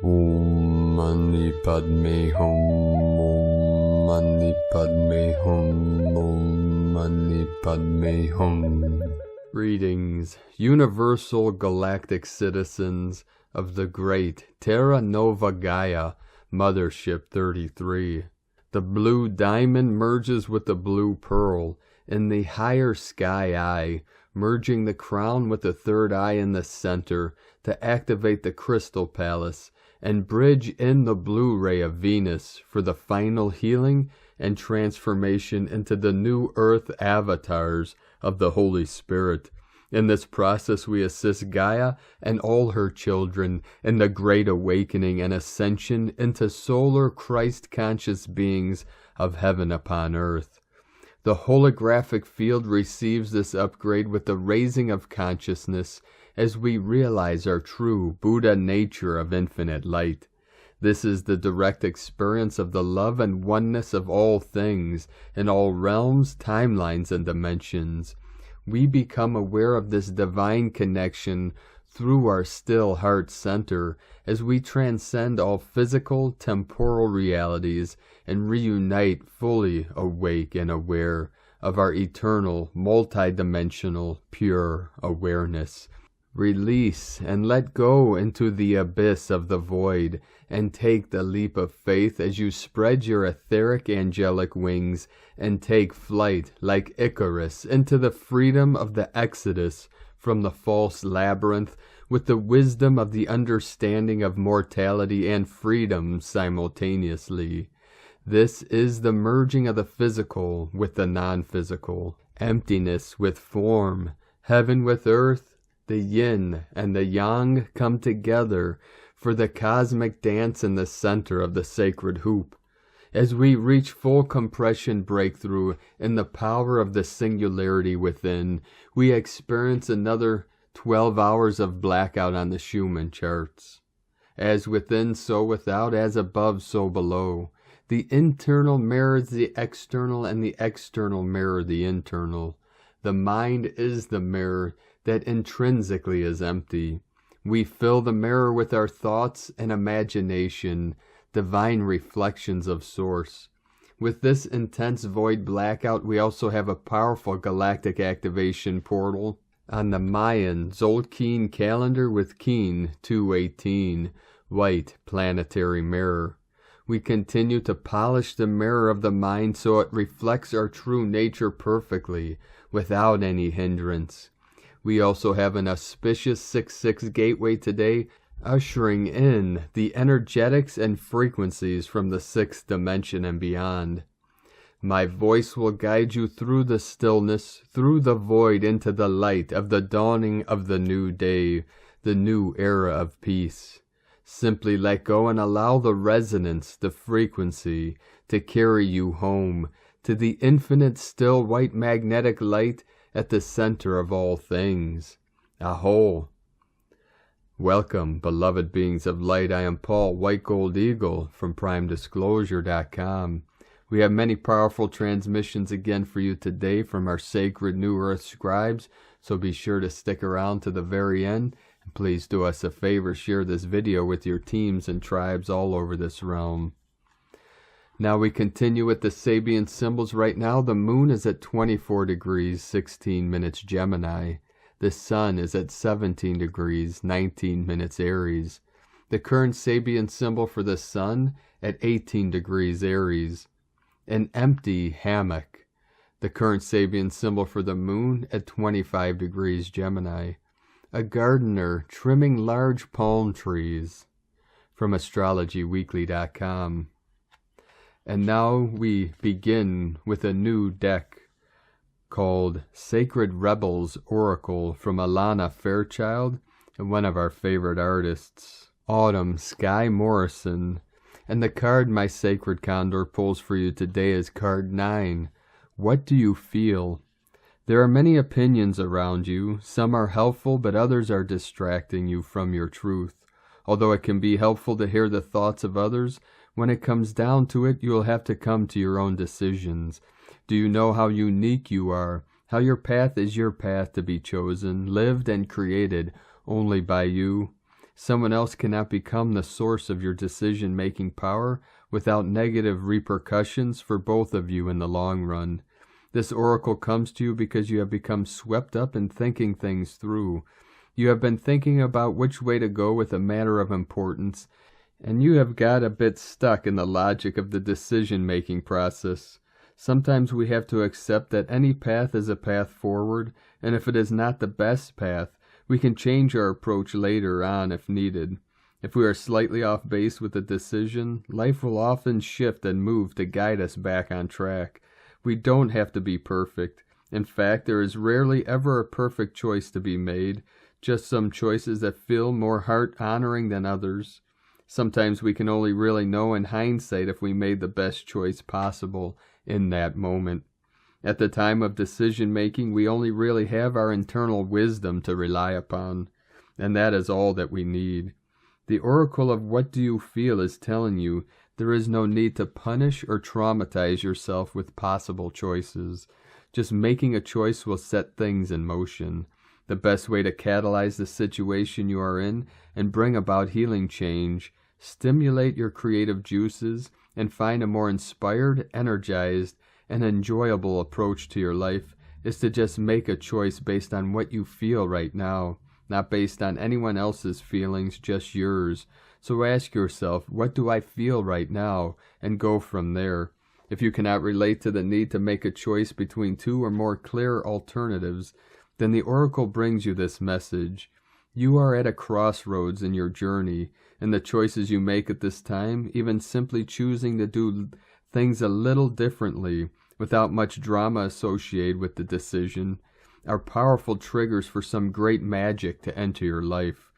Om Mani Padme Hum, Om Mani Padme Hum, Om Mani Padme Hum. Greetings, universal galactic citizens of the great Terra Nova Gaia, Mothership 33. The blue diamond merges with the blue pearl in the higher sky eye, merging the crown with the third eye in the center to activate the crystal palace and bridge in the blue ray of Venus for the final healing and transformation into the new earth avatars of the Holy Spirit. In this process, we assist Gaia and all her children in the great awakening and ascension into solar Christ-conscious beings of heaven upon earth. The holographic field receives this upgrade with the raising of consciousness as we realize our true Buddha nature of infinite light. This is the direct experience of the love and oneness of all things in all realms, timelines, and dimensions. We become aware of this divine connection through our still heart center as we transcend all physical, temporal realities and reunite fully awake and aware of our eternal, multidimensional, pure awareness. Release and let go into the abyss of the void and take the leap of faith as you spread your etheric angelic wings and take flight like Icarus into the freedom of the exodus from the false labyrinth with the wisdom of the understanding of mortality and freedom simultaneously. This is the merging of the physical with the non-physical, emptiness with form, heaven with earth. The yin and the yang come together for the cosmic dance in the center of the sacred hoop. As we reach full compression breakthrough in the power of the singularity within, we experience another 12 hours of blackout on the Schumann charts. As within, so without, as above, so below. The internal mirrors the external, and the external mirror the internal. The mind is the mirror that intrinsically is empty. We fill the mirror with our thoughts and imagination, divine reflections of Source. With this intense void blackout, we also have a powerful galactic activation portal on the Mayan Tzolk'in calendar with Keen 218, white planetary mirror. We continue to polish the mirror of the mind so it reflects our true nature perfectly, without any hindrance. We also have an auspicious 6-6 gateway today, ushering in the energetics and frequencies from the 6th dimension and beyond. My voice will guide you through the stillness, through the void, into the light of the dawning of the new day, the new era of peace. Simply let go and allow the resonance, the frequency, to carry you home to the infinite still white magnetic light at the center of all things. Aho! Welcome, beloved beings of light. I am Paul, White Gold Eagle, from PrimeDisclosure.com. We have many powerful transmissions again for you today from our sacred New Earth scribes, so be sure to stick around to the very end. And please do us a favor, share this video with your teams and tribes all over this realm. Now we continue with the Sabian symbols. Right now the moon is at 24 degrees, 16 minutes Gemini. The sun is at 17 degrees, 19 minutes Aries. The current Sabian symbol for the sun at 18 degrees Aries. An empty hammock. The current Sabian symbol for the moon at 25 degrees Gemini. A gardener trimming large palm trees. From AstrologyWeekly.com. And now we begin with a new deck called Sacred Rebels Oracle from Alana Fairchild and one of our favorite artists, Autumn Sky Morrison. And the card my Sacred Condor pulls for you today is card 9. What do you feel? There are many opinions around you. Some are helpful, but others are distracting you from your truth. Although it can be helpful to hear the thoughts of others, when it comes down to it, you will have to come to your own decisions. Do you know how unique you are? How your path is your path to be chosen, lived and created only by you? Someone else cannot become the source of your decision-making power without negative repercussions for both of you in the long run. This oracle comes to you because you have become swept up in thinking things through. You have been thinking about which way to go with a matter of importance, and you have got a bit stuck in the logic of the decision-making process. Sometimes we have to accept that any path is a path forward, and if it is not the best path, we can change our approach later on if needed. If we are slightly off base with a decision, life will often shift and move to guide us back on track. We don't have to be perfect. In fact, there is rarely ever a perfect choice to be made, just some choices that feel more heart-honoring than others. Sometimes we can only really know in hindsight if we made the best choice possible in that moment. At the time of decision-making, we only really have our internal wisdom to rely upon, and that is all that we need. The oracle of what do you feel is telling you there is no need to punish or traumatize yourself with possible choices. Just making a choice will set things in motion. The best way to catalyze the situation you are in and bring about healing change, stimulate your creative juices, and find a more inspired, energized, and enjoyable approach to your life is to just make a choice based on what you feel right now, not based on anyone else's feelings, just yours. So ask yourself, what do I feel right now, and go from there. If you cannot relate to the need to make a choice between two or more clear alternatives, then the oracle brings you this message. You are at a crossroads in your journey, and the choices you make at this time, even simply choosing to do things a little differently, without much drama associated with the decision, are powerful triggers for some great magic to enter your life.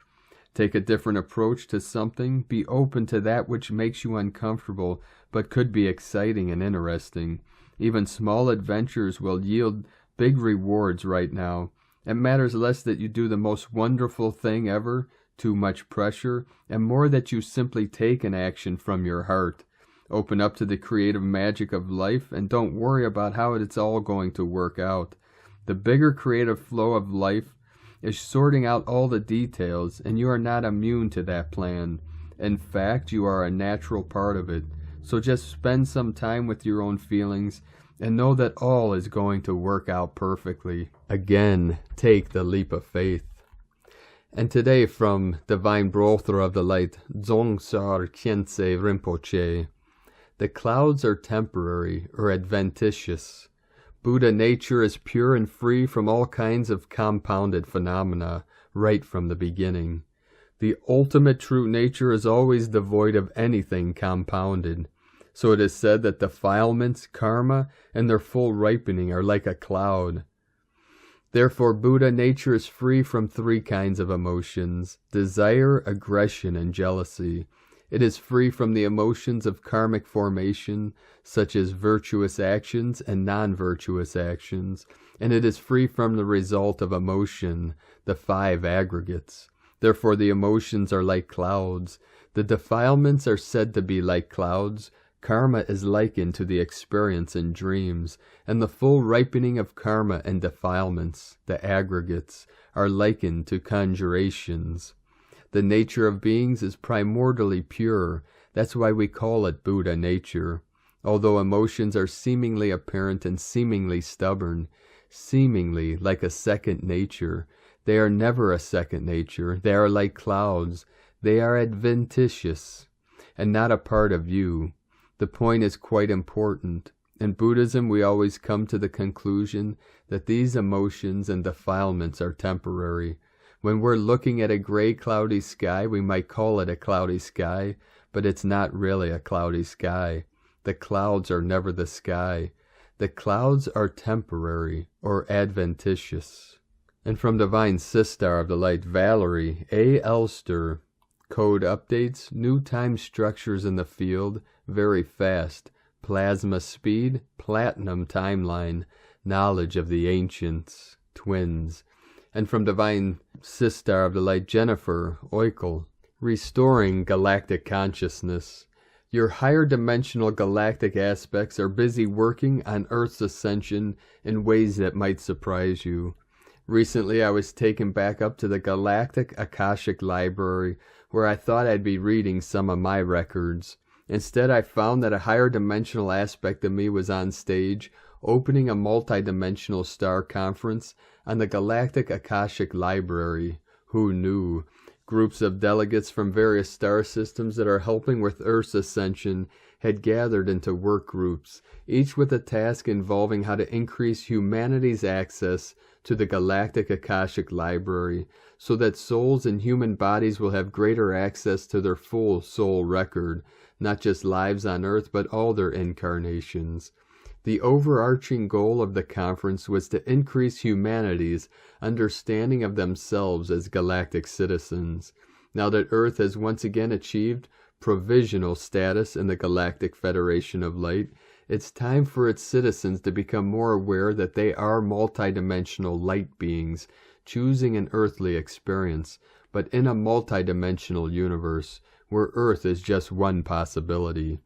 Take a different approach to something, be open to that which makes you uncomfortable, but could be exciting and interesting. Even small adventures will yield big rewards right now. It matters less that you do the most wonderful thing ever, too much pressure, and more that you simply take an action from your heart. Open up to the creative magic of life and don't worry about how it's all going to work out. The bigger creative flow of life is sorting out all the details, and you are not immune to that plan. In fact, you are a natural part of it. So just spend some time with your own feelings and know that all is going to work out perfectly. Again, take the leap of faith. And today from Divine Brother of the Light, Dzongtsar Khyentse Rinpoche, the clouds are temporary or adventitious. Buddha nature is pure and free from all kinds of compounded phenomena right from the beginning. The ultimate true nature is always devoid of anything compounded. So it is said that defilements, karma, and their full ripening are like a cloud. Therefore, Buddha nature is free from three kinds of emotions: desire, aggression, and jealousy. It is free from the emotions of karmic formation, such as virtuous actions and non-virtuous actions, and it is free from the result of emotion, the five aggregates. Therefore the emotions are like clouds. The defilements are said to be like clouds. Karma is likened to the experience in dreams, and the full ripening of karma and defilements, the aggregates, are likened to conjurations. The nature of beings is primordially pure. That's why we call it Buddha nature. Although emotions are seemingly apparent and seemingly stubborn, seemingly like a second nature, they are never a second nature. They are like clouds. They are adventitious and not a part of you. The point is quite important. In Buddhism, we always come to the conclusion that these emotions and defilements are temporary. When we're looking at a gray, cloudy sky, we might call it a cloudy sky, but it's not really a cloudy sky. The clouds are never the sky. The clouds are temporary or adventitious. And from Divine Sistar of the Light, Valerie A. Elster, code updates, new time structures in the field, very fast, plasma speed, platinum timeline, knowledge of the ancients, twins. And from Divine Sistar of the Light, Jennifer Oikel, restoring galactic consciousness. Your higher dimensional galactic aspects are busy working on Earth's ascension in ways that might surprise you. Recently I was taken back up to the Galactic Akashic Library, where I thought I'd be reading some of my records. Instead, I found that a higher dimensional aspect of me was on stage, opening a multi-dimensional star conference on the Galactic Akashic Library. Who knew? Groups of delegates from various star systems that are helping with Earth's ascension had gathered into work groups, each with a task involving how to increase humanity's access to the Galactic Akashic Library, so that souls in human bodies will have greater access to their full soul record, not just lives on Earth, but all their incarnations. The overarching goal of the conference was to increase humanity's understanding of themselves as galactic citizens. Now that Earth has once again achieved provisional status in the Galactic Federation of Light, it's time for its citizens to become more aware that they are multidimensional light beings, choosing an earthly experience, but in a multidimensional universe, where Earth is just one possibility.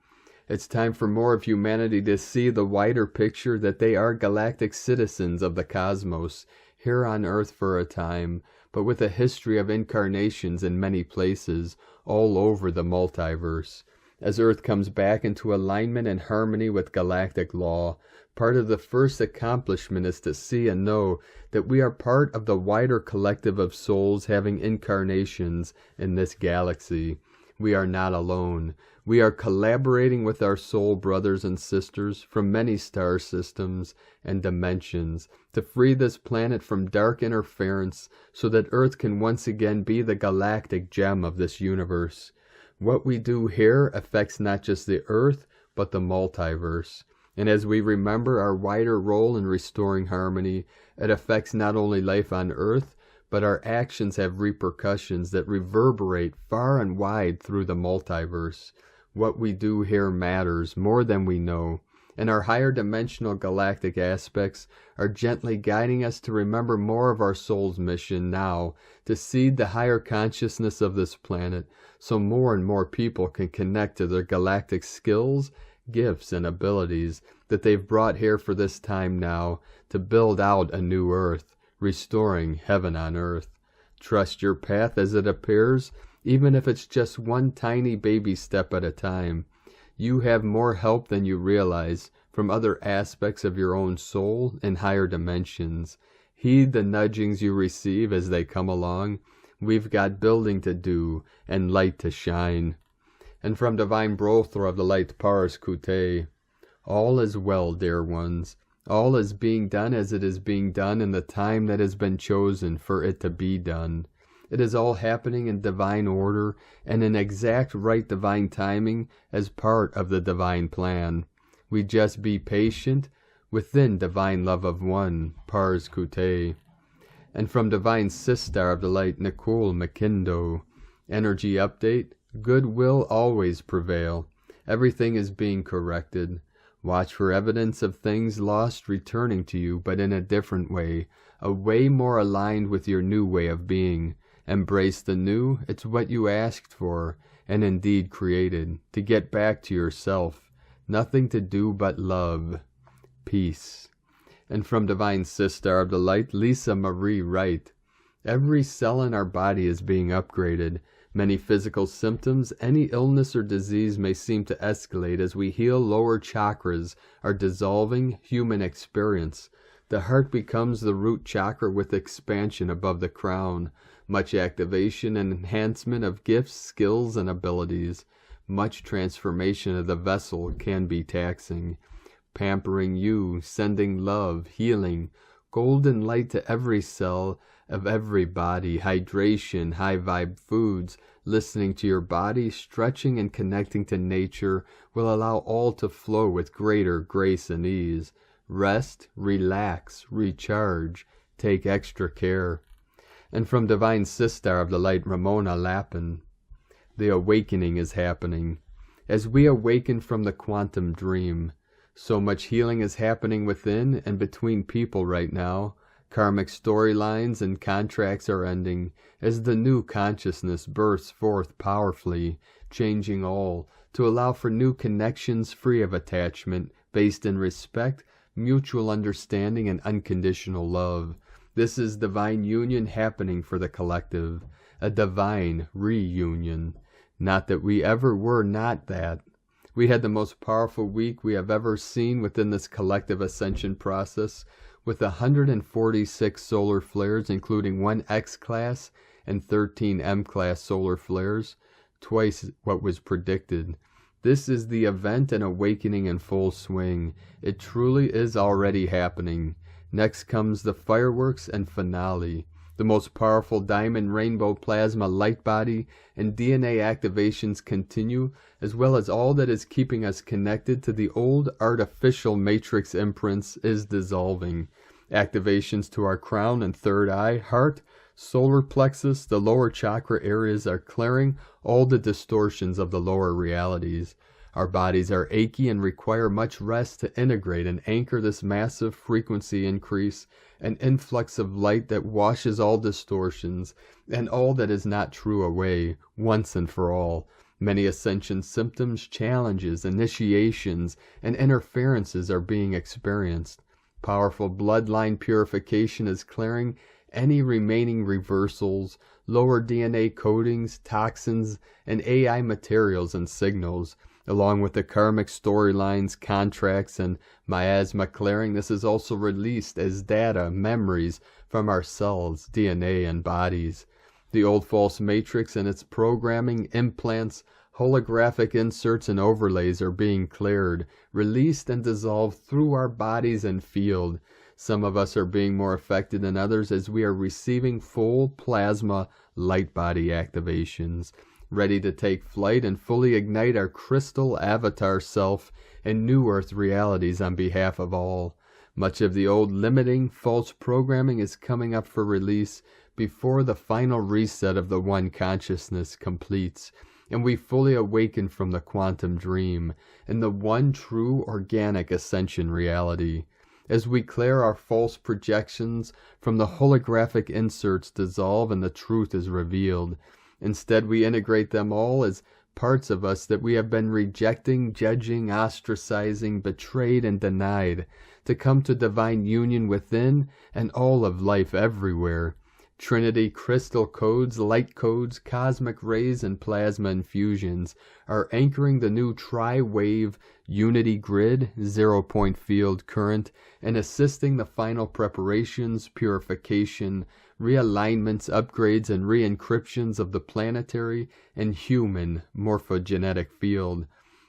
It's time for more of humanity to see the wider picture that they are galactic citizens of the cosmos, here on Earth for a time, but with a history of incarnations in many places, all over the multiverse. As Earth comes back into alignment and harmony with galactic law, part of the first accomplishment is to see and know that we are part of the wider collective of souls having incarnations in this galaxy. We are not alone. We are collaborating with our soul brothers and sisters from many star systems and dimensions to free this planet from dark interference so that Earth can once again be the galactic gem of this universe. What we do here affects not just the Earth, but the multiverse. And as we remember our wider role in restoring harmony, it affects not only life on Earth, but our actions have repercussions that reverberate far and wide through the multiverse. What we do here matters more than we know, and our higher dimensional galactic aspects are gently guiding us to remember more of our soul's mission now, to seed the higher consciousness of this planet, so more and more people can connect to their galactic skills, gifts, and abilities that they've brought here for this time now, to build out a new Earth, restoring heaven on Earth. Trust your path as it appears, even if it's just one tiny baby step at a time. You have more help than you realize from other aspects of your own soul in higher dimensions. Heed the nudgings you receive as they come along. We've got building to do and light to shine. And from Divine Brothor of the Light Pars Kute, all is well, dear ones. All is being done as it is being done in the time that has been chosen for it to be done. It is all happening in divine order and in exact right divine timing as part of the divine plan. We just be patient within divine love of one, Pars Kute. And from Divine Sistar of the Light, Nicole McKindo, energy update, good will always prevail. Everything is being corrected. Watch for evidence of things lost returning to you, but in a different way, a way more aligned with your new way of being. Embrace the new. It's what you asked for, and indeed created, to get back to yourself. Nothing to do but love. Peace. And from Divine Sister of the Light, Lisa Marie Wright, every cell in our body is being upgraded. Many physical symptoms, any illness or disease may seem to escalate as we heal lower chakras, are dissolving human experience. The heart becomes the root chakra with expansion above the crown. Much activation and enhancement of gifts, skills, and abilities. Much transformation of the vessel can be taxing. Pampering you, sending love, healing, golden light to every cell of every body, hydration, high-vibe foods, listening to your body, stretching and connecting to nature will allow all to flow with greater grace and ease. Rest, relax, recharge, take extra care. And from Divine Sister of the Light, Ramona Lappin, the awakening is happening. As we awaken from the quantum dream, so much healing is happening within and between people right now. Karmic storylines and contracts are ending as the new consciousness bursts forth powerfully, changing all to allow for new connections free of attachment, based in respect, mutual understanding, and unconditional love. This is divine union happening for the collective, a divine reunion. Not that we ever were not that. We had the most powerful week we have ever seen within this collective ascension process, with 146 solar flares, including 1 X-class and 13 M-class solar flares, twice what was predicted. This is the event and awakening in full swing. It truly is already happening. Next comes the fireworks and finale. The most powerful diamond rainbow plasma Lightbody and DNA activations continue, as well as all that is keeping us connected to the old artificial matrix imprints is dissolving. Activations to our crown and third eye, heart, solar plexus, the lower chakra areas are clearing all the distortions of the lower realities. Our bodies are achy and require much rest to integrate and anchor this massive frequency increase, an influx of light that washes all distortions and all that is not true away, once and for all. Many ascension symptoms, challenges, initiations, and interferences are being experienced. Powerful bloodline purification is clearing any remaining reversals, lower DNA codings, toxins, and AI materials and signals. Along with the karmic storylines, contracts, and miasma clearing, this is also released as data, memories from our cells, DNA, and bodies. The old false matrix and its programming, implants, holographic inserts, and overlays are being cleared, released, and dissolved through our bodies and field. Some of us are being more affected than others as we are receiving full plasma light body activations, ready to take flight and fully ignite our crystal avatar self and new earth realities on behalf of all. Much of the old limiting, false programming is coming up for release before the final reset of the one consciousness completes, and we fully awaken from the quantum dream and the one true organic ascension reality. As we clear our false projections from the holographic inserts dissolve and the truth is revealed. Instead, we integrate them all as parts of us that we have been rejecting, judging, ostracizing, betrayed, and denied, to come to divine union within and all of life everywhere. Trinity crystal codes, light codes, cosmic rays, and plasma infusions are anchoring the new tri-wave unity grid, 0-point field current, and assisting the final preparations, purification, realignments, upgrades, and re-encryptions of the planetary and human morphogenetic field.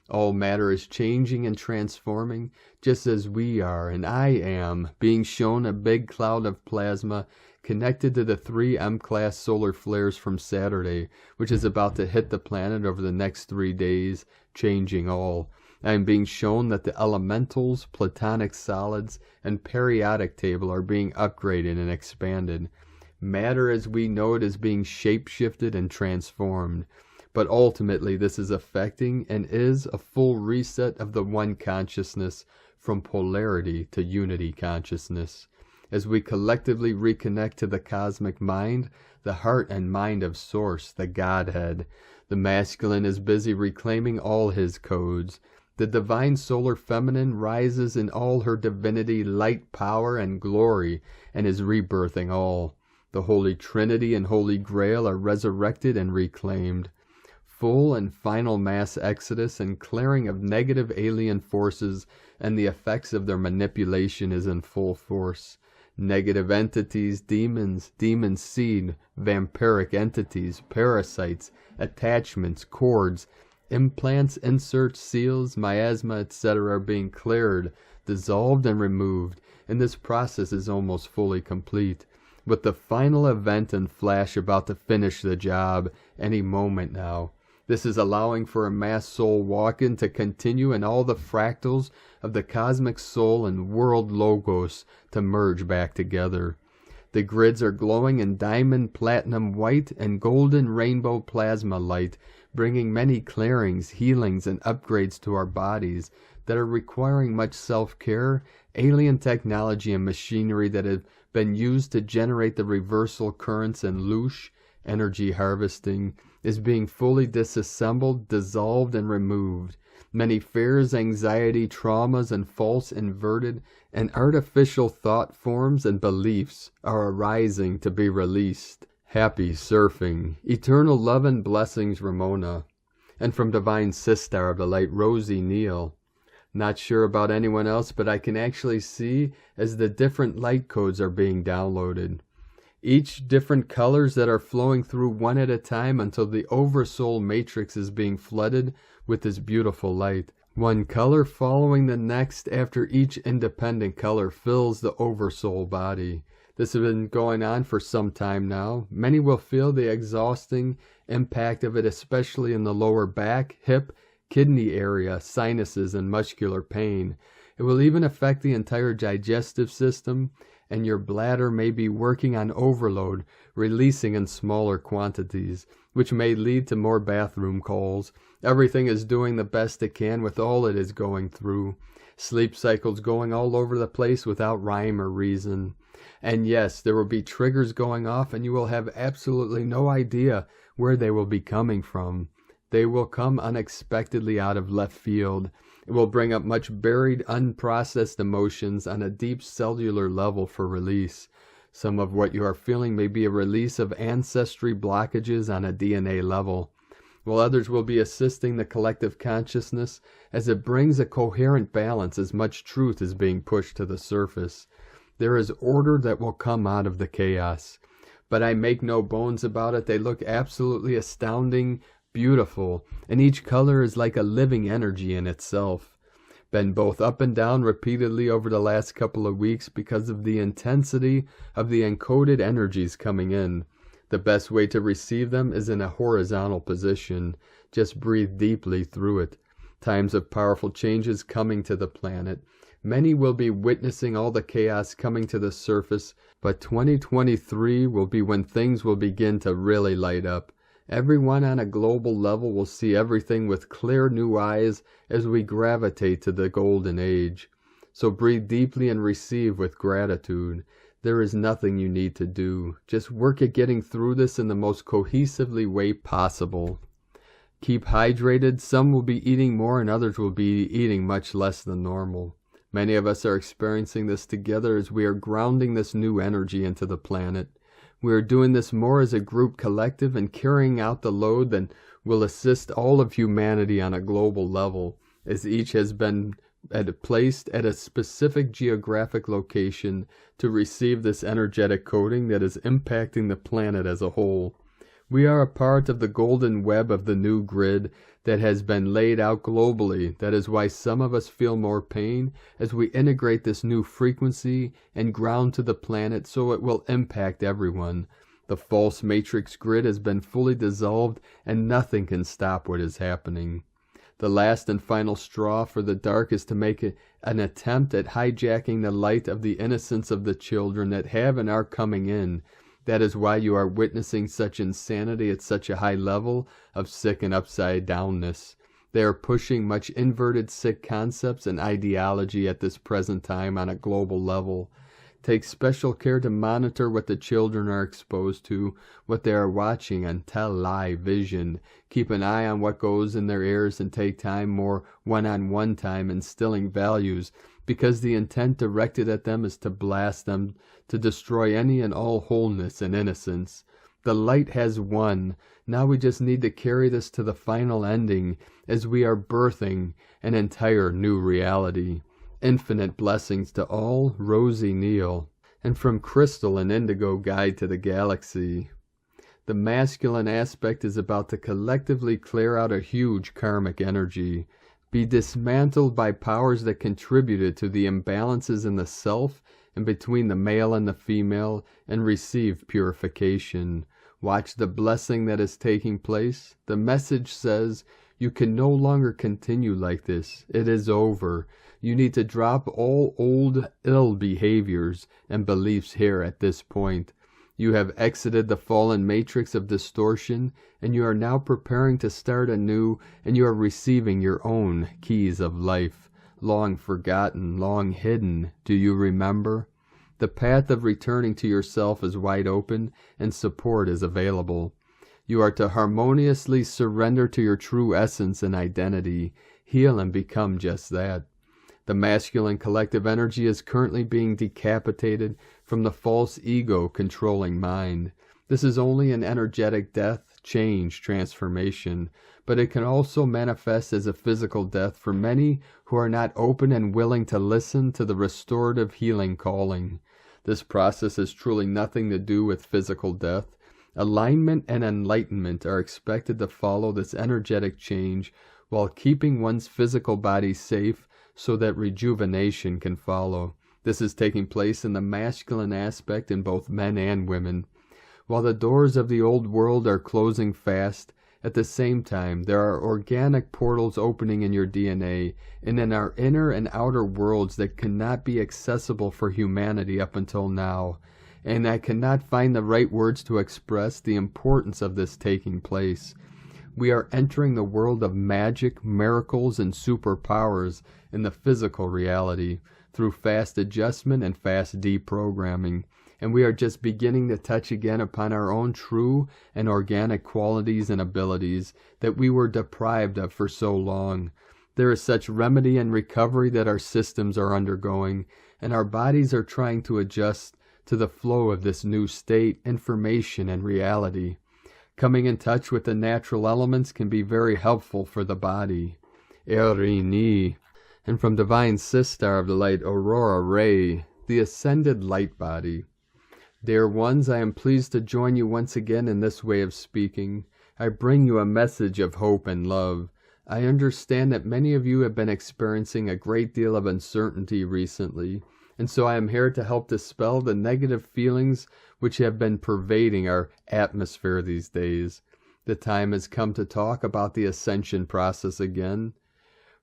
All matter is changing and transforming, just as we are, and I am, being shown a big cloud of plasma connected to the 3 M-class solar flares from Saturday, which is about to hit the planet over the next 3 days, changing all. I am being shown that the elementals, platonic solids, and periodic table are being upgraded and expanded. Matter as we know it is being shape-shifted and transformed. But ultimately this is affecting and is a full reset of the one consciousness from polarity to unity consciousness. As we collectively reconnect to the cosmic mind, the heart and mind of Source, the Godhead, the masculine is busy reclaiming all his codes. The divine solar feminine rises in all her divinity, light, power, and glory, and is rebirthing all. The Holy Trinity and Holy Grail are resurrected and reclaimed. Full and final mass exodus and clearing of negative alien forces and the effects of their manipulation is in full force. Negative entities, demons, demon seed, vampiric entities, parasites, attachments, cords, implants, inserts, seals, miasma, etc. are being cleared, dissolved, and removed, and this process is almost fully complete, with the final event and flash about to finish the job any moment now. This is allowing for a mass soul walk-in to continue and all the fractals of the cosmic soul and world logos to merge back together. The grids are glowing in diamond, platinum, white, and golden rainbow plasma light, bringing many clearings, healings, and upgrades to our bodies that are requiring much self-care, alien technology and machinery that have been used to generate the reversal currents and loosh, energy harvesting, is being fully disassembled, dissolved, and removed. Many fears, anxiety, traumas, and false, inverted, and artificial thought forms and beliefs are arising to be released. Happy surfing. Eternal love and blessings, Ramona. And from Divine Sister of the Light, Rosie Neal. Not sure about anyone else, but I can actually see as the different light codes are being downloaded. Each different colors that are flowing through one at a time until the Oversoul Matrix is being flooded with this beautiful light. One color following the next after each independent color fills the Oversoul body. This has been going on for some time now. Many will feel the exhausting impact of it, especially in the lower back, hip, kidney area, sinuses, and muscular pain. It will even affect the entire digestive system, and your bladder may be working on overload, releasing in smaller quantities, which may lead to more bathroom calls. Everything is doing the best it can with all it is going through. Sleep cycles going all over the place without rhyme or reason. And yes, there will be triggers going off, and you will have absolutely no idea where they will be coming from. They will come unexpectedly out of left field. It will bring up much buried, unprocessed emotions on a deep cellular level for release. Some of what you are feeling may be a release of ancestry blockages on a DNA level, while others will be assisting the collective consciousness as it brings a coherent balance as much truth is being pushed to the surface. There is order that will come out of the chaos. But I make no bones about it, they look absolutely astounding, beautiful, and each color is like a living energy in itself. Been both up and down repeatedly over the last couple of weeks because of the intensity of the encoded energies coming in. The best way to receive them is in a horizontal position. Just breathe deeply through it. Times of powerful changes coming to the planet. Many will be witnessing all the chaos coming to the surface, but 2023 will be when things will begin to really light up. Everyone on a global level will see everything with clear new eyes as we gravitate to the golden age. So breathe deeply and receive with gratitude. There is nothing you need to do. Just work at getting through this in the most cohesively way possible. Keep hydrated. Some will be eating more and others will be eating much less than normal. Many of us are experiencing this together as we are grounding this new energy into the planet. We are doing this more as a group collective and carrying out the load that will assist all of humanity on a global level, as each has been placed at a specific geographic location to receive this energetic coding that is impacting the planet as a whole. We are a part of the golden web of the new grid that has been laid out globally. That is why some of us feel more pain as we integrate this new frequency and ground to the planet so it will impact everyone. The false matrix grid has been fully dissolved and nothing can stop what is happening. The last and final straw for the dark is to make an attempt at hijacking the light of the innocence of the children that have and are coming in. That is why you are witnessing such insanity at such a high level of sick and upside downness. They are pushing much inverted sick concepts and ideology at this present time on a global level. Take special care to monitor what the children are exposed to, what they are watching on live vision. Keep an eye on what goes in their ears and take time, more one-on-one time, instilling values, because the intent directed at them is to blast them, to destroy any and all wholeness and innocence. The light has won. Now we just need to carry this to the final ending as we are birthing an entire new reality. Infinite blessings to all, Rosie Neal. And from Crystal and Indigo Guide to the Galaxy. The masculine aspect is about to collectively clear out a huge karmic energy. Be dismantled by powers that contributed to the imbalances in the self and between the male and the female, and receive purification. Watch the blessing that is taking place. The message says, you can no longer continue like this. It is over. You need to drop all old ill behaviors and beliefs here at this point. You have exited the fallen matrix of distortion, and you are now preparing to start anew, and you are receiving your own keys of life. Long forgotten, long hidden, do you remember? The path of returning to yourself is wide open, and support is available. You are to harmoniously surrender to your true essence and identity, heal and become just that. The masculine collective energy is currently being decapitated from the false ego controlling mind. This is only an energetic death, change, transformation, but it can also manifest as a physical death for many who are not open and willing to listen to the restorative healing calling. This process has truly nothing to do with physical death. Alignment and enlightenment are expected to follow this energetic change while keeping one's physical body safe so that rejuvenation can follow. This is taking place in the masculine aspect in both men and women. While the doors of the old world are closing fast, at the same time there are organic portals opening in your DNA and in our inner and outer worlds that cannot be accessible for humanity up until now. And I cannot find the right words to express the importance of this taking place. We are entering the world of magic, miracles, and superpowers in the physical reality through fast adjustment and fast deprogramming. And we are just beginning to touch again upon our own true and organic qualities and abilities that we were deprived of for so long. There is such remedy and recovery that our systems are undergoing, and our bodies are trying to adjust to the flow of this new state, information, and reality. Coming in touch with the natural elements can be very helpful for the body. Erini. And from Divine Sister of the Light, Aurora Ray, the Ascended Light Body. Dear ones, I am pleased to join you once again in this way of speaking. I bring you a message of hope and love. I understand that many of you have been experiencing a great deal of uncertainty recently, and so I am here to help dispel the negative feelings which have been pervading our atmosphere these days. The time has come to talk about the Ascension process again.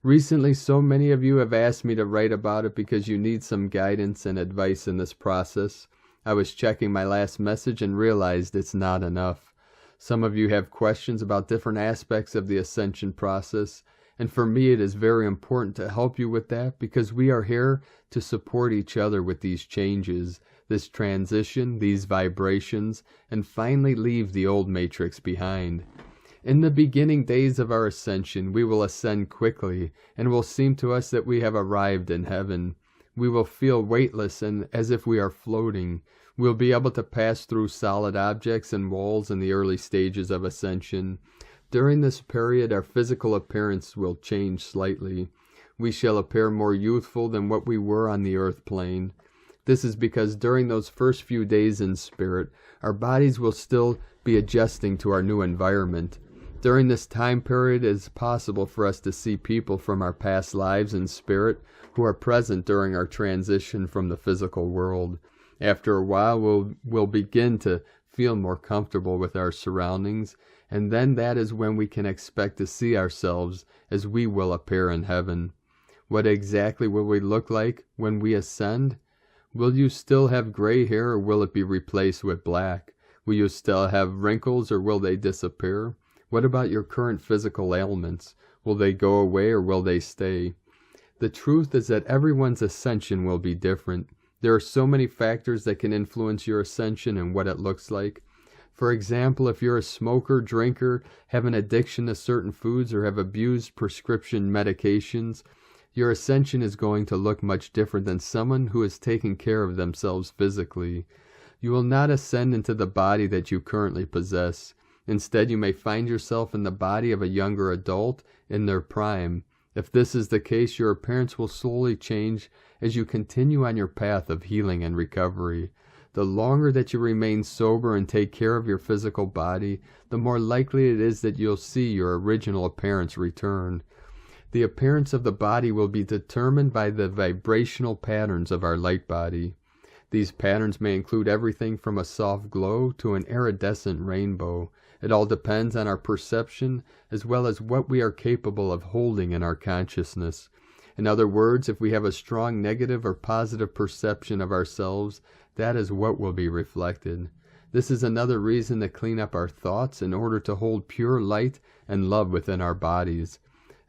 Recently, so many of you have asked me to write about it because you need some guidance and advice in this process. I was checking my last message and realized it's not enough. Some of you have questions about different aspects of the Ascension process, and for me it is very important to help you with that because we are here to support each other with these changes, this transition, these vibrations, and finally leave the old matrix behind. In the beginning days of our ascension, we will ascend quickly, and it will seem to us that we have arrived in heaven. We will feel weightless and as if we are floating. We'll be able to pass through solid objects and walls in the early stages of ascension. During this period, our physical appearance will change slightly. We shall appear more youthful than what we were on the earth plane. This is because during those first few days in spirit, our bodies will still be adjusting to our new environment. During this time period, it is possible for us to see people from our past lives in spirit who are present during our transition from the physical world. After a while, we'll begin to feel more comfortable with our surroundings, and then that is when we can expect to see ourselves as we will appear in heaven. What exactly will we look like when we ascend? Will you still have gray hair, or will it be replaced with black? Will you still have wrinkles, or will they disappear? What about your current physical ailments? Will they go away, or will they stay? The truth is that everyone's ascension will be different. There are so many factors that can influence your ascension and what it looks like. For example, if you're a smoker, drinker, have an addiction to certain foods, or have abused prescription medications, your ascension is going to look much different than someone who is taking care of themselves physically. You will not ascend into the body that you currently possess. Instead, you may find yourself in the body of a younger adult in their prime. If this is the case, your appearance will slowly change as you continue on your path of healing and recovery. The longer that you remain sober and take care of your physical body, the more likely it is that you'll see your original appearance return. The appearance of the body will be determined by the vibrational patterns of our light body. These patterns may include everything from a soft glow to an iridescent rainbow. It all depends on our perception as well as what we are capable of holding in our consciousness. In other words, if we have a strong negative or positive perception of ourselves, that is what will be reflected. This is another reason to clean up our thoughts in order to hold pure light and love within our bodies.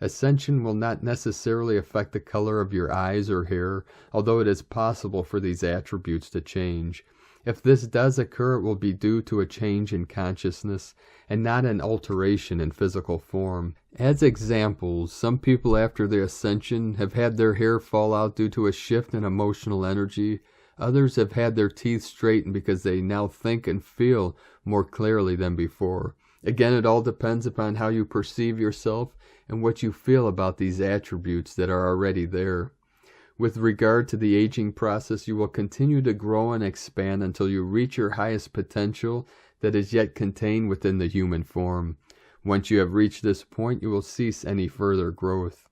Ascension will not necessarily affect the color of your eyes or hair, although it is possible for these attributes to change. If this does occur, it will be due to a change in consciousness and not an alteration in physical form. As examples, some people after their ascension have had their hair fall out due to a shift in emotional energy. Others have had their teeth straightened because they now think and feel more clearly than before. Again, it all depends upon how you perceive yourself and what you feel about these attributes that are already there. With regard to the aging process, you will continue to grow and expand until you reach your highest potential that is yet contained within the human form. Once you have reached this point, you will cease any further growth.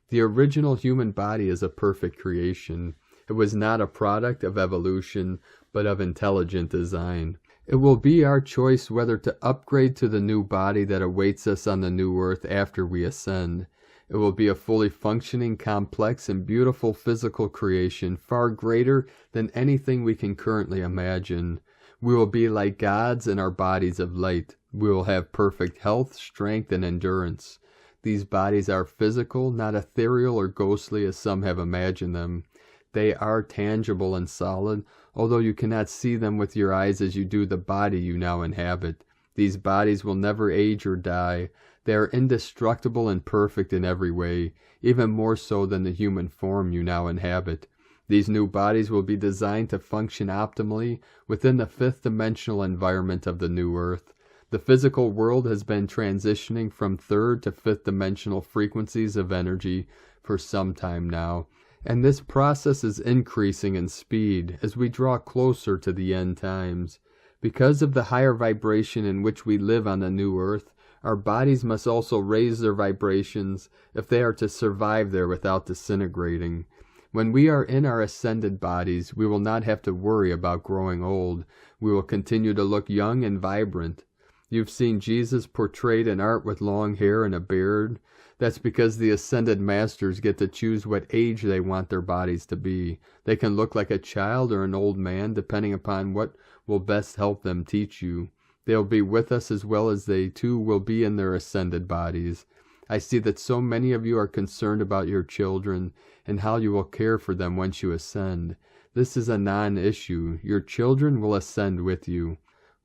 The original human body is a perfect creation. It was not a product of evolution, but of intelligent design. It will be our choice whether to upgrade to the new body that awaits us on the new earth after we ascend. It will be a fully functioning, complex, and beautiful physical creation, far greater than anything we can currently imagine. We will be like gods in our bodies of light. We will have perfect health, strength, and endurance. These bodies are physical, not ethereal or ghostly as some have imagined them. They are tangible and solid, although you cannot see them with your eyes as you do the body you now inhabit. These bodies will never age or die. They are indestructible and perfect in every way, even more so than the human form you now inhabit. These new bodies will be designed to function optimally within the fifth-dimensional environment of the new earth. The physical world has been transitioning from third to fifth-dimensional frequencies of energy for some time now, and this process is increasing in speed as we draw closer to the end times. Because of the higher vibration in which we live on the new earth, our bodies must also raise their vibrations if they are to survive there without disintegrating. When we are in our ascended bodies, we will not have to worry about growing old. We will continue to look young and vibrant. You've seen Jesus portrayed in art with long hair and a beard. That's because the ascended masters get to choose what age they want their bodies to be. They can look like a child or an old man, depending upon what will best help them teach you. They'll be with us as well as they too will be in their ascended bodies. I see that so many of you are concerned about your children and how you will care for them once you ascend. This is a non-issue. Your children will ascend with you.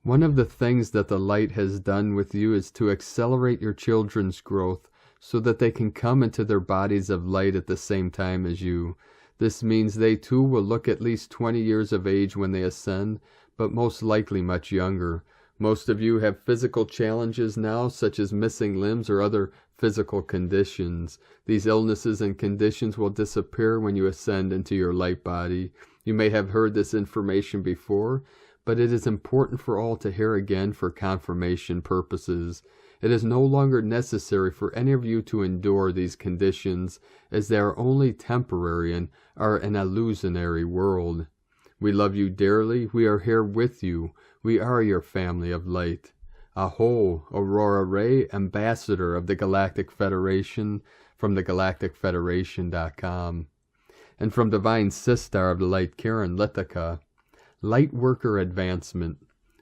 One of the things that the light has done with you is to accelerate your children's growth so that they can come into their bodies of light at the same time as you. This means they too will look at least 20 years of age when they ascend, but most likely much younger. Most of you have physical challenges now, such as missing limbs or other physical conditions. These illnesses and conditions will disappear when you ascend into your light body. You may have heard this information before, but it is important for all to hear again for confirmation purposes. It is no longer necessary for any of you to endure these conditions, as they are only temporary and are an illusionary world. We love you dearly. We are here with you. We are your family of light. Aho, Aurora Ray, Ambassador of the Galactic Federation, from thegalacticfederation.com. And from Divine Sistar of the Light, Karen Lithica. Light Worker Advancement.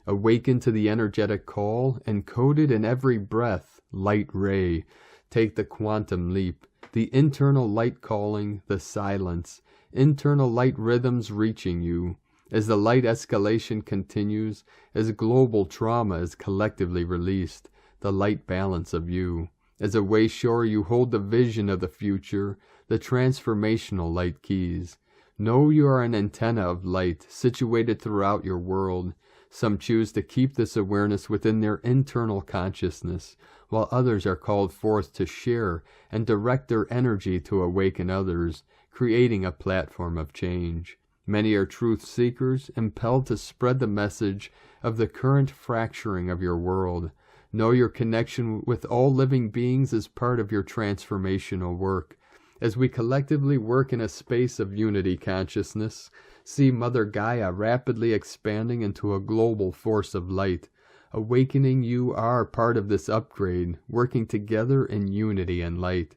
Awaken to the energetic call, encoded in every breath, light ray. Take the quantum leap. The internal light calling, the silence. Internal light rhythms reaching you. As the light escalation continues, as global trauma is collectively released, the light balance of you. As a wayshorer, you hold the vision of the future, the transformational light keys. Know you are an antenna of light, situated throughout your world. Some choose to keep this awareness within their internal consciousness, while others are called forth to share and direct their energy to awaken others, creating a platform of change. Many are truth seekers, impelled to spread the message of the current fracturing of your world. Know your connection with all living beings is part of your transformational work. As we collectively work in a space of unity consciousness, see Mother Gaia rapidly expanding into a global force of light. Awakening, you are part of this upgrade, working together in unity and light.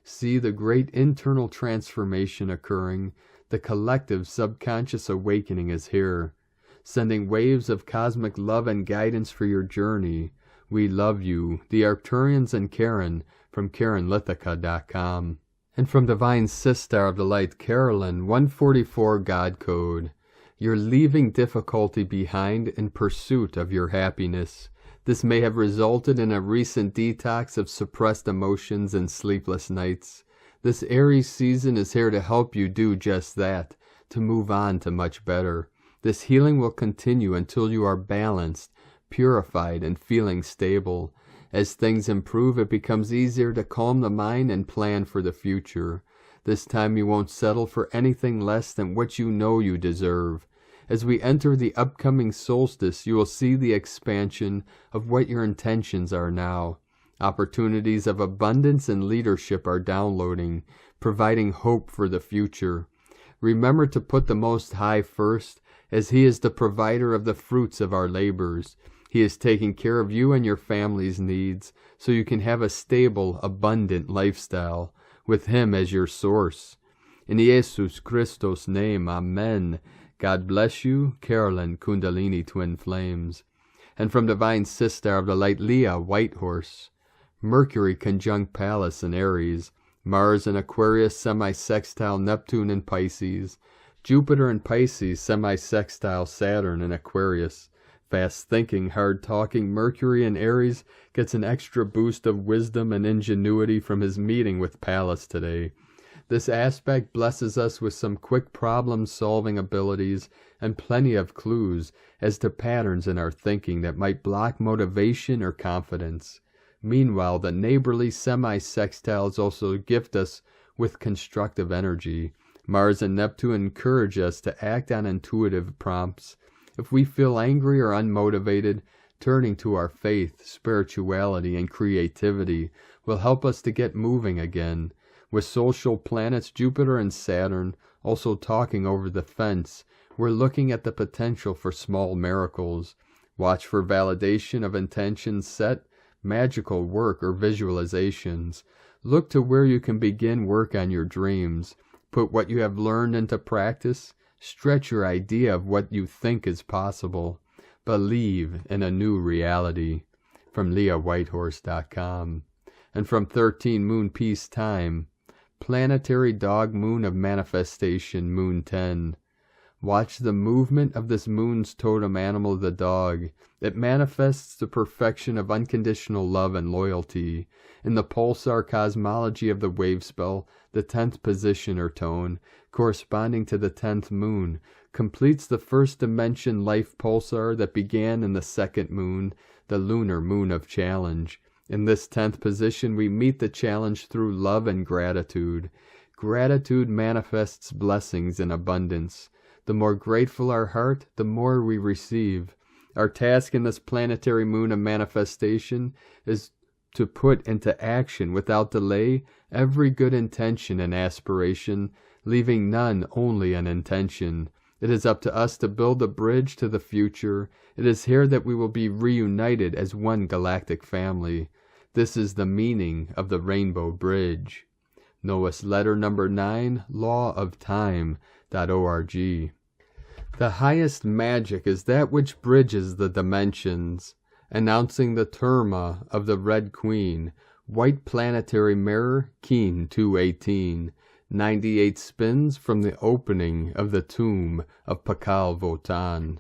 See the great internal transformation occurring. The collective subconscious awakening is here, sending waves of cosmic love and guidance for your journey. We love you, the Arcturians and Karen, from KarenLithica.com. And from Divine Sistar of the Light, Carolyn, 144 God Code. You're leaving difficulty behind in pursuit of your happiness. This may have resulted in a recent detox of suppressed emotions and sleepless nights. This Aries season is here to help you do just that, to move on to much better. This healing will continue until you are balanced, purified, and feeling stable. As things improve, it becomes easier to calm the mind and plan for the future. This time you won't settle for anything less than what you know you deserve. As we enter the upcoming solstice, you will see the expansion of what your intentions are now. Opportunities of abundance and leadership are downloading, providing hope for the future. Remember to put the Most High first, as He is the provider of the fruits of our labors. He is taking care of you and your family's needs, so you can have a stable, abundant lifestyle, with Him as your source. In Jesus Christos' name, Amen. God bless you, Carolyn Kundalini Twin Flames. And from Divine Sister of the Light, Leah White Horse. Mercury conjunct Pallas in Aries. Mars in Aquarius semi-sextile Neptune in Pisces. Jupiter in Pisces semi-sextile Saturn in Aquarius. Fast-thinking, hard-talking Mercury in Aries gets an extra boost of wisdom and ingenuity from his meeting with Pallas today. This aspect blesses us with some quick problem-solving abilities and plenty of clues as to patterns in our thinking that might block motivation or confidence. Meanwhile, the neighborly semi-sextiles also gift us with constructive energy. Mars and Neptune encourage us to act on intuitive prompts. If we feel angry or unmotivated, turning to our faith, spirituality, and creativity will help us to get moving again. With social planets Jupiter and Saturn also talking over the fence, we're looking at the potential for small miracles. Watch for validation of intentions set, magical work, or visualizations. Look to where you can begin work on your dreams. Put what you have learned into practice. Stretch your idea of what you think is possible. Believe in a new reality. From LeahWhitehorse.com. And from 13 Moon Peace Time, Planetary Dog Moon of Manifestation, Moon 10. Watch the movement of this moon's totem animal, the dog. It manifests the perfection of unconditional love and loyalty. In the pulsar cosmology of the wave spell, the 10th position or tone, corresponding to the 10th moon, completes the first dimension life pulsar that began in the second moon, the lunar moon of challenge. In this 10th position, we meet the challenge through love and gratitude. Gratitude manifests blessings in abundance. The more grateful our heart, the more we receive. Our task in this planetary moon of manifestation is to put into action without delay every good intention and aspiration, leaving none only an intention. It is up to us to build a bridge to the future. It is here that we will be reunited as one galactic family. This is the meaning of the Rainbow Bridge. Noah's letter number 9, lawofTime.org. The highest magic is that which bridges the dimensions, announcing the terma of the Red Queen, White Planetary Mirror, Keen 218, 98 spins from the opening of the tomb of Pakal Votan.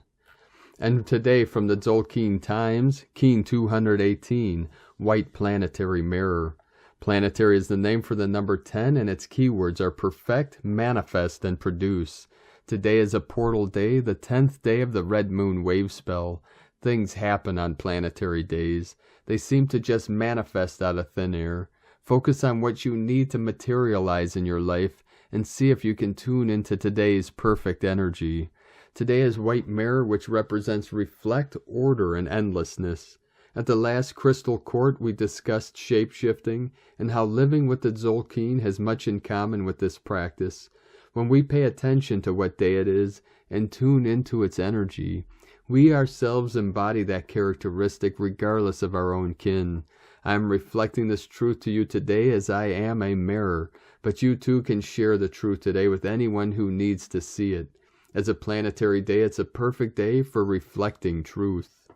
And today from the Tzolk'in Times, Keen 218, White Planetary Mirror. Planetary is the name for the number 10, and its keywords are perfect, manifest, and produce. Today is a portal day, the 10th day of the red moon wave spell. Things happen on planetary days. They seem to just manifest out of thin air. Focus on what you need to materialize in your life and see if you can tune into today's perfect energy. Today is White Mirror, which represents reflect, order, and endlessness. At the last Crystal Court, we discussed shape-shifting and how living with the Tzolk'in has much in common with this practice. When we pay attention to what day it is and tune into its energy, we ourselves embody that characteristic regardless of our own kin. I am reflecting this truth to you today as I am a mirror, but you too can share the truth today with anyone who needs to see it. As a planetary day, it's a perfect day for reflecting truth.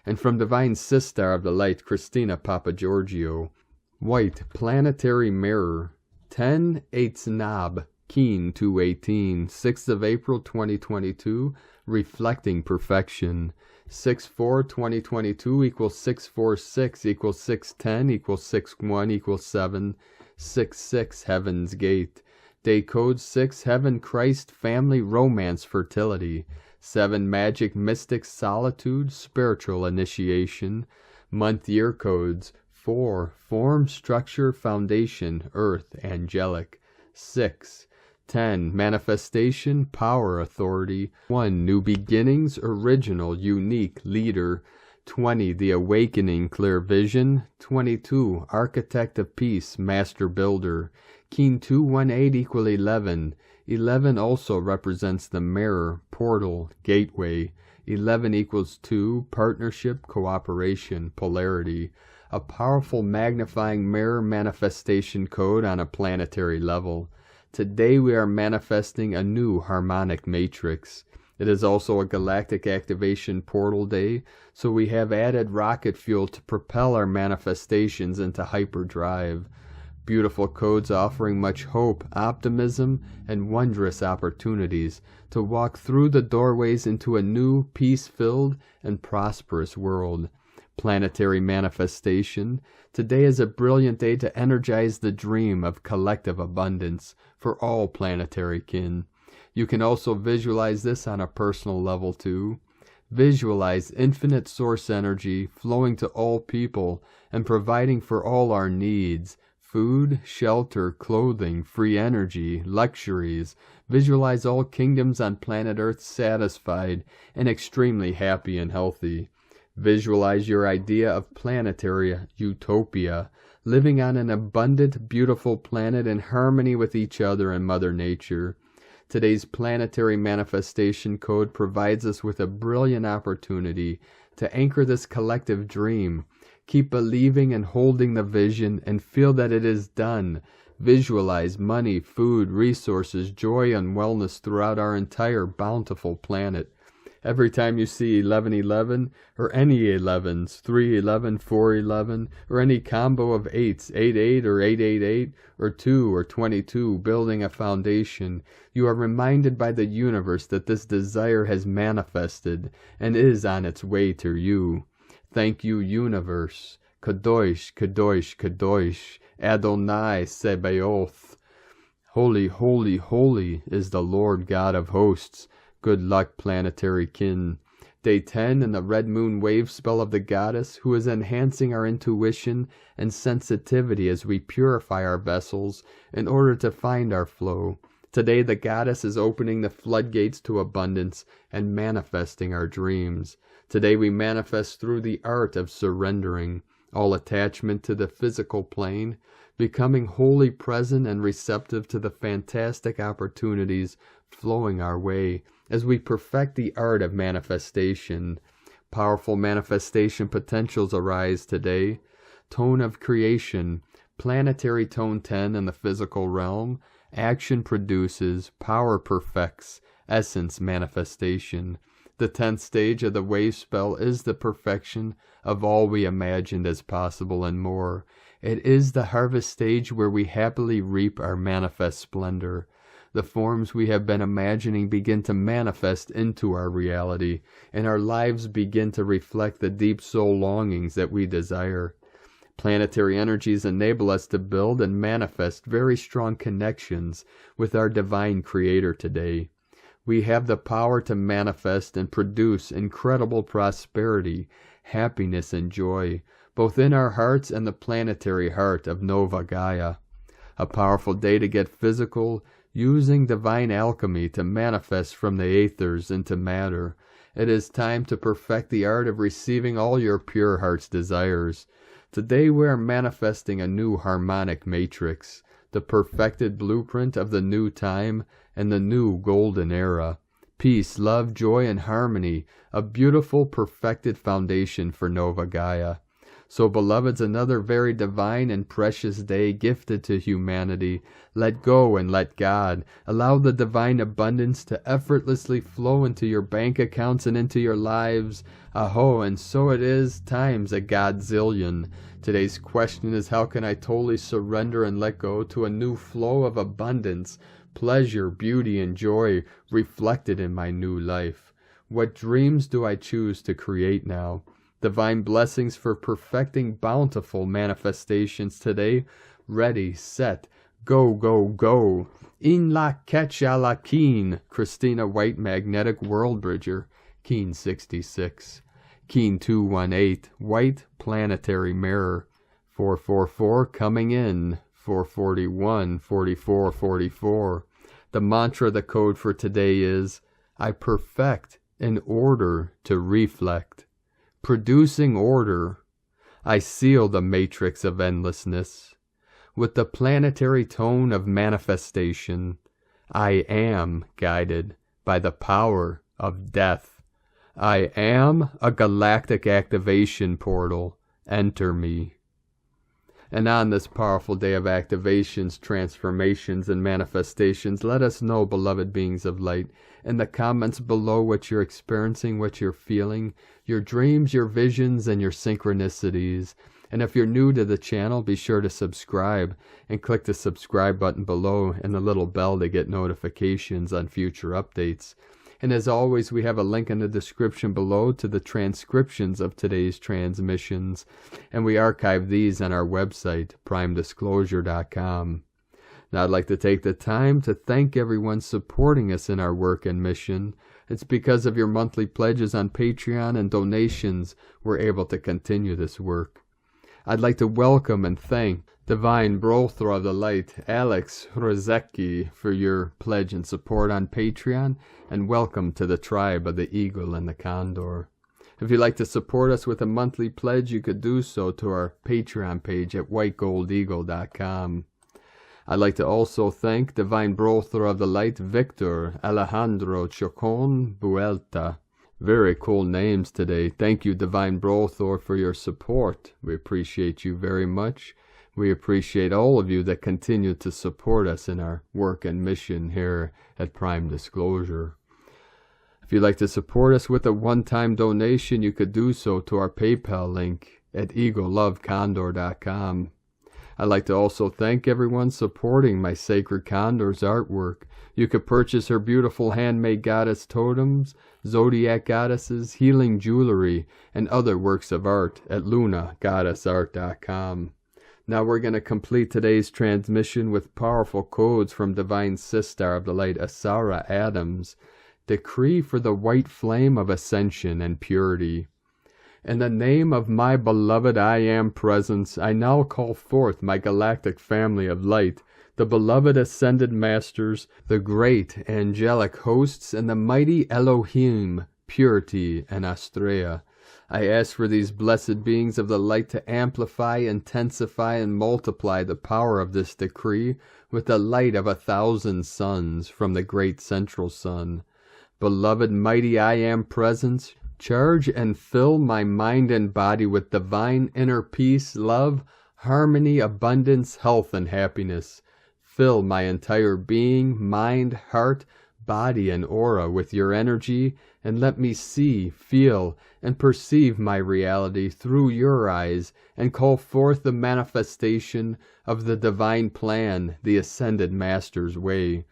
And from Divine Sister of the Light, Christina Papagiorgio, White Planetary Mirror, 10 Eitznab, Keen 218, 6th of April 2022, reflecting perfection. 6/4/2022 equals 646 equals 610 equals 61 equals 7, 66 Heaven's Gate. Day code 6 Heaven Christ Family Romance Fertility. 7 Magic Mystic Solitude Spiritual Initiation. Month year codes 4 Form Structure Foundation Earth Angelic. 6 10 Manifestation Power Authority. 1 New Beginnings Original Unique Leader. 20 The Awakening Clear Vision. 22 Architect of Peace Master Builder. Keen 218 equal 11. 11 also represents the mirror, portal, gateway. 11 equals 2 Partnership, cooperation, polarity. A powerful magnifying mirror manifestation code on a planetary level. Today we are manifesting a new harmonic matrix. It is also a galactic activation portal day, so we have added rocket fuel to propel our manifestations into hyperdrive. Beautiful codes offering much hope, optimism, and wondrous opportunities to walk through the doorways into a new, peace-filled, and prosperous world. Planetary manifestation. Today is a brilliant day to energize the dream of collective abundance for all planetary kin. You can also visualize this on a personal level too. Visualize infinite source energy flowing to all people and providing for all our needs. Food, shelter, clothing, free energy, luxuries. Visualize all kingdoms on planet Earth satisfied and extremely happy and healthy. Visualize your idea of planetary utopia, living on an abundant, beautiful planet in harmony with each other and Mother Nature. Today's planetary manifestation code provides us with a brilliant opportunity to anchor this collective dream. Keep believing and holding the vision and feel that it is done. Visualize money, food, resources, joy, and wellness throughout our entire bountiful planet. Every time you see 1111 or any 11s, 311, 411, or any combo of 8s, 88 or 888, or 2 or 22 building a foundation, you are reminded by the universe that this desire has manifested and is on its way to you. Thank you, universe. Kadosh, Kadosh, Kadosh, Adonai Sebaoth. Holy, holy, holy is the Lord God of hosts. Good luck, planetary kin. Day 10 in the red moon wave spell of the goddess, who is enhancing our intuition and sensitivity as we purify our vessels in order to find our flow. Today the goddess is opening the floodgates to abundance and manifesting our dreams. Today we manifest through the art of surrendering all attachment to the physical plane, becoming wholly present and receptive to the fantastic opportunities flowing our way as we perfect the art of manifestation. Powerful manifestation potentials arise today. Tone of creation, planetary tone 10 in the physical realm. Action produces, power perfects, essence manifestation. The 10th stage of the wave spell is the perfection of all we imagined as possible and more. It is the harvest stage where we happily reap our manifest splendor. The forms we have been imagining begin to manifest into our reality, and our lives begin to reflect the deep soul longings that we desire. Planetary energies enable us to build and manifest very strong connections with our divine creator today. We have the power to manifest and produce incredible prosperity, happiness, and joy, both in our hearts and the planetary heart of Nova Gaia. A powerful day to get physical, using divine alchemy to manifest from the aethers into matter. It is time to perfect the art of receiving all your pure heart's desires. Today we are manifesting a new harmonic matrix, the perfected blueprint of the new time and the new golden era. Peace, love, joy, and harmony, a beautiful, perfected foundation for Nova Gaia. So, beloveds, another very divine and precious day gifted to humanity. Let go and let God. Allow the divine abundance to effortlessly flow into your bank accounts and into your lives. Aho, and so it is times a godzillion. Today's question is, how can I totally surrender and let go to a new flow of abundance, pleasure, beauty, and joy reflected in my new life? What dreams do I choose to create now? Divine blessings for perfecting bountiful manifestations today. Ready, set, go, go, go. In la ketcha la keen. Christina White, Magnetic World Bridger. Keen 66. Keen 218. White Planetary Mirror. 444 coming in. 441, 44, 44. The mantra, the code for today is, I perfect in order to reflect. Producing order, I seal the matrix of endlessness. With the planetary tone of manifestation, I am guided by the power of death. I am a galactic activation portal. Enter me. And on this powerful day of activations, transformations, and manifestations, let us know, beloved beings of light, in the comments below what you're experiencing, what you're feeling, your dreams, your visions, and your synchronicities. And if you're new to the channel, be sure to subscribe and click the subscribe button below and the little bell to get notifications on future updates. And as always, we have a link in the description below to the transcriptions of today's transmissions, and we archive these on our website, primedisclosure.com. Now, I'd like to take the time to thank everyone supporting us in our work and mission. It's because of your monthly pledges on Patreon and donations we're able to continue this work. I'd like to welcome and thank Divine Brother of the Light, Alex Rozecki, for your pledge and support on Patreon, and welcome to the tribe of the Eagle and the Condor. If you'd like to support us with a monthly pledge, you could do so to our Patreon page at whitegoldeagle.com. I'd like to also thank Divine Brother of the Light, Victor Alejandro Chocon Buelta. Very cool names today. Thank you, Divine Brother, for your support. We appreciate you very much. We appreciate all of you that continue to support us in our work and mission here at Prime Disclosure. If you'd like to support us with a one-time donation, you could do so to our PayPal link at eaglelovecondor.com. I'd like to also thank everyone supporting my Sacred Condor's artwork. You could purchase her beautiful handmade goddess totems, zodiac goddesses, healing jewelry, and other works of art at lunagoddessart.com. Now we're going to complete today's transmission with powerful codes from Divine Sister of the Light, Asara Adams. Decree for the white flame of ascension and purity. In the name of my beloved I Am Presence, I now call forth my galactic family of light, the beloved ascended masters, the great angelic hosts, and the mighty Elohim, purity, and Astrea. I ask for these blessed beings of the light to amplify, intensify, and multiply the power of this decree with the light of 1,000 suns from the great central sun. Beloved mighty I Am Presence, charge and fill my mind and body with divine inner peace, love, harmony, abundance, health, and happiness. Fill my entire being, mind, heart, body, and aura with your energy, and let me see, feel, and perceive my reality through your eyes, and call forth the manifestation of the divine plan, the ascended master's way.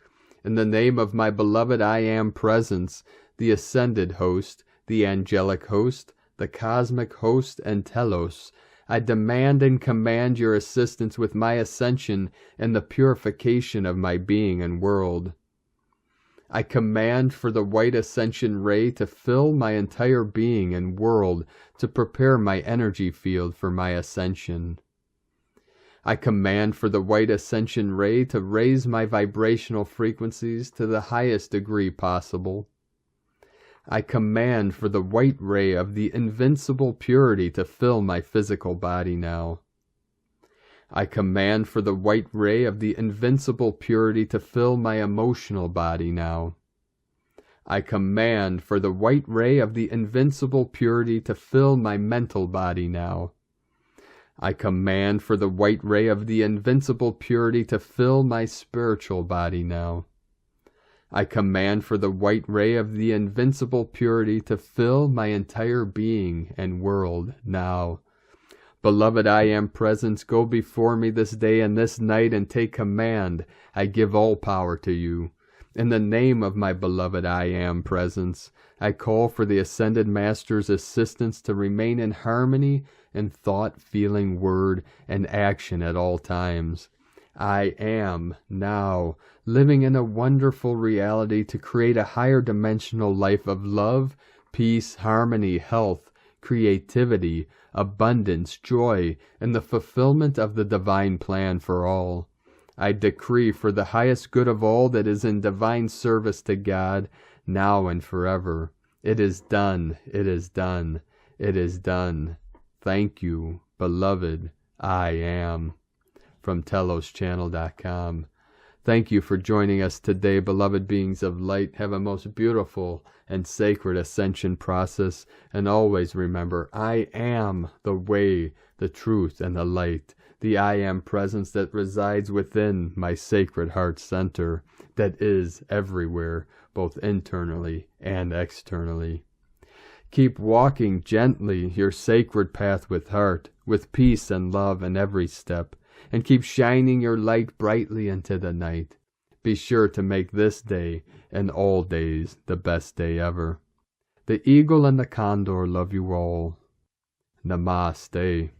In the name of my beloved I Am Presence, the ascended host, the angelic host, the cosmic host, and Telos, I demand and command your assistance with my ascension and the purification of my being and world. I command for the white ascension ray to fill my entire being and world to prepare my energy field for my ascension. I command for the white ascension ray to raise my vibrational frequencies to the highest degree possible. I command for the white ray of the invincible purity to fill my physical body now. I command for the white ray of the invincible purity to fill my emotional body now. I command for the white ray of the invincible purity to fill my mental body now. I command for the white ray of the invincible purity to fill my spiritual body now. I command for the white ray of the invincible purity to fill my entire being and world now. Beloved I Am Presence, go before me this day and this night and take command. I give all power to you. In the name of my beloved I Am Presence, I call for the Ascended Master's assistance to remain in harmony in thought, feeling, word, and action at all times. I am now living in a wonderful reality to create a higher dimensional life of love, peace, harmony, health, creativity, abundance, joy, and the fulfillment of the divine plan for all. I decree for the highest good of all that is in divine service to God, now and forever. It is done, it is done, it is done. Thank you, beloved I Am. From TelosChannel.com. Thank you for joining us today, beloved beings of light. Have a most beautiful and sacred ascension process. And always remember, I am the way, the truth, and the light. The I Am Presence that resides within my sacred heart center, that is everywhere, both internally and externally. Keep walking gently your sacred path with heart, with peace and love in every step, and keep shining your light brightly into the night. Be sure to make this day and all days the best day ever. The eagle and the condor love you all. Namaste.